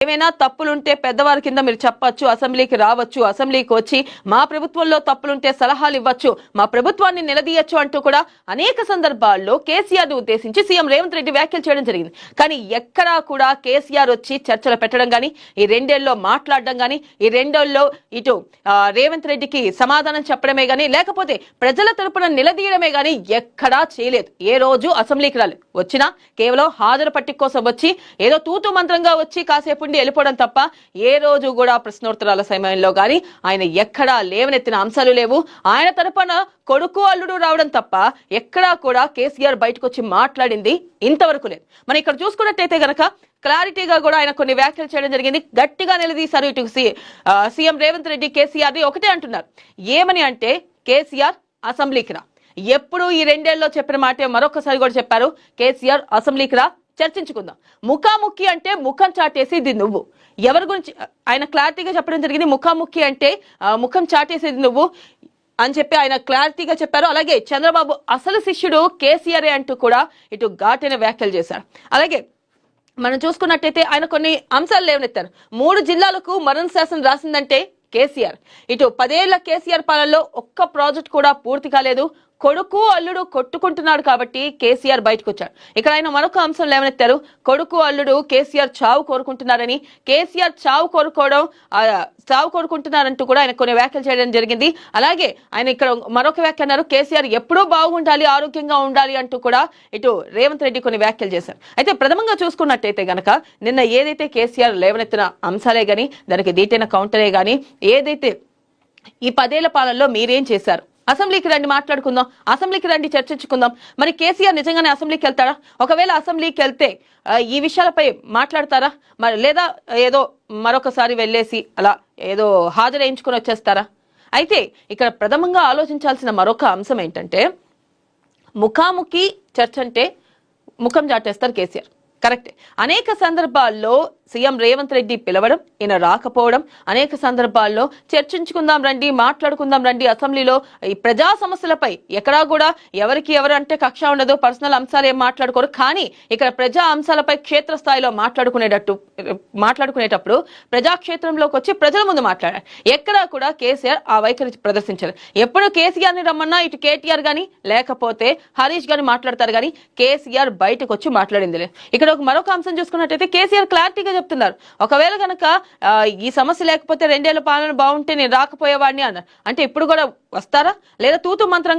ఏమైనా తప్పులుంటే పెద్దవారి కింద మీరు చెప్పొచ్చు, అసెంబ్లీకి రావచ్చు, అసెంబ్లీకి వచ్చి మా ప్రభుత్వంలో తప్పులుంటే సలహాలు ఇవ్వచ్చు, మా ప్రభుత్వాన్ని నిలదీయొచ్చు అంటూ కూడా అనేక సందర్భాల్లో కేసీఆర్ ని ఉద్దేశించి సీఎం రేవంత్ రెడ్డి వ్యాఖ్యలు చేయడం జరిగింది. కానీ ఎక్కడా కూడా కేసీఆర్ వచ్చి చర్చలు పెట్టడం గానీ, ఈ రెండేళ్లలో మాట్లాడడం గానీ, ఈ రెండేళ్లలో ఇటు రేవంత్ రెడ్డికి సమాధానం చెప్పడమే గానీ, లేకపోతే ప్రజల తరపున నిలదీయడమే గానీ ఎక్కడా చేయలేదు. ఏ రోజు అసెంబ్లీకి రాలేదు. వచ్చినా కేవలం హాజరు పట్టిక కోసం వచ్చి ఏదో తూతు మంత్రంగా వచ్చి కాసేపు వెళ్ళిపోవడం తప్ప ఏ రోజు కూడా ప్రశ్నోత్తరాల సమయంలో గానీ ఆయన ఎక్కడా లేవనెత్తిన అంశాలు లేవు. ఆయన తరపున కొడుకు అల్లుడు రావడం తప్ప ఎక్కడా కూడా కేసీఆర్ బయటకు వచ్చి మాట్లాడింది ఇంతవరకు లేదు. మనం ఇక్కడ చూసుకున్నట్టయితే గనక క్లారిటీగా కూడా ఆయన కొన్ని వ్యాఖ్యలు చేయడం జరిగింది. గట్టిగా నిలదీశారు ఇటు సీఎం రేవంత్ రెడ్డి కేసీఆర్ ని. ఒకటే అంటున్నారు, ఏమని అంటే కేసీఆర్ అసెంబ్లీకి రా. ఎప్పుడు ఈ రెండేళ్లలో చెప్పిన మాటే మరొకసారి కూడా చెప్పారు, కేసీఆర్ అసెంబ్లీకి రా, చర్చించుకుందాం. ముఖాముఖి అంటే ముఖం చాటేసేది నువ్వు. ఎవరి గురించి ఆయన క్లారిటీగా చెప్పడం జరిగింది. ముఖాముఖి అంటే ముఖం చాటేసేది నువ్వు అని చెప్పి ఆయన క్లారిటీగా చెప్పారు. అలాగే చంద్రబాబు అసలు శిష్యుడు కేసీఆర్ అంటూ కూడా ఇటు ఘాటైన వ్యాఖ్యలు చేశారు. అలాగే మనం చూసుకున్నట్టయితే ఆయన కొన్ని అంశాలు లేవనెత్తారు. 3 జిల్లాలకు మరణ శాసనం రాసిందంటే కేసీఆర్. ఇటు 10 ఏళ్ల కేసీఆర్ పాలనలో ఒక్క ప్రాజెక్ట్ కూడా పూర్తి కాలేదు. కొడుకు అల్లుడు కొట్టుకుంటున్నాడు కాబట్టి కేసీఆర్ బయటకు వచ్చాడు. ఇక్కడ ఆయన మరొక అంశం లేవనెత్తారు. కొడుకు అల్లుడు కేసీఆర్ చావు కోరుకుంటున్నారని, కేసీఆర్ చావు కోరుకుంటున్నారంటూ కూడా ఆయన కొన్ని వ్యాఖ్యలు చేయడం జరిగింది. అలాగే ఆయన ఇక్కడ మరొక వ్యాఖ్య అన్నారు, కేసీఆర్ ఎప్పుడూ బాగుండాలి, ఆరోగ్యంగా ఉండాలి అంటూ కూడా ఇటు రేవంత్ రెడ్డి కొన్ని వ్యాఖ్యలు చేశారు. అయితే ప్రథమంగా చూసుకున్నట్టయితే గనక నిన్న ఏదైతే కేసీఆర్ లేవనెత్తిన అంశాలే గాని, దానికి దీటైన కౌంటరే గాని, ఏదైతే ఈ 10 ఏళ్ల పాలనలో మీరేం చేశారు, అసెంబ్లీకి రండి మాట్లాడుకుందాం, అసెంబ్లీకి రండి చర్చించుకుందాం. మరి కేసీఆర్ నిజంగానే అసెంబ్లీకి వెళ్తారా? ఒకవేళ అసెంబ్లీకి వెళ్తే ఈ విషయాలపై మాట్లాడతారా? మరి లేదా ఏదో మరొకసారి వెళ్ళేసి అలా ఏదో హాజరేయించుకుని వచ్చేస్తారా? అయితే ఇక్కడ ప్రథమంగా ఆలోచించాల్సిన మరొక అంశం ఏంటంటే, ముఖాముఖి చర్చ అంటే ముఖం చాటేస్తారు కేసీఆర్. కరెక్టే. అనేక సందర్భాల్లో సీఎం రేవంత్ రెడ్డి పిలవడం, ఈయన రాకపోవడం, అనేక సందర్భాల్లో చర్చించుకుందాం రండి, మాట్లాడుకుందాం రండి, అసెంబ్లీలో ఈ ప్రజా సమస్యలపై ఎక్కడా కూడా ఎవరికి ఎవరు అంటే కక్ష ఉండదు, పర్సనల్ అంశాలు ఏం మాట్లాడుకోరు. కానీ ఇక్కడ ప్రజా అంశాలపై క్షేత్రస్థాయిలో మాట్లాడుకునేటప్పుడు ప్రజాక్షేత్రంలోకి వచ్చి ప్రజల ముందు మాట్లాడారు. ఎక్కడా కూడా కేసీఆర్ ఆ వైఖరి ప్రదర్శించారు. ఎప్పుడు కేసీఆర్ ని రమ్మన్నా ఇటు కేటీఆర్ గాని లేకపోతే హరీష్ గాని మాట్లాడతారు, కానీ కేసీఆర్ బయటకు వచ్చి మాట్లాడింది లేదు. ఇక్కడ మరొక అంశం చూసుకున్నట్టయితే కేసీఆర్ క్లారిటీగా చెప్తున్నారు, ఒకవేళ కనుక ఈ సమస్య లేకపోతే 2 ఏళ్ల పాలన బాగుంటే నేను రాకపోయేవాడిని అన్నారు. అంటే ఇప్పుడు కూడా వస్తారా లేదా తూతు మంత్రంగా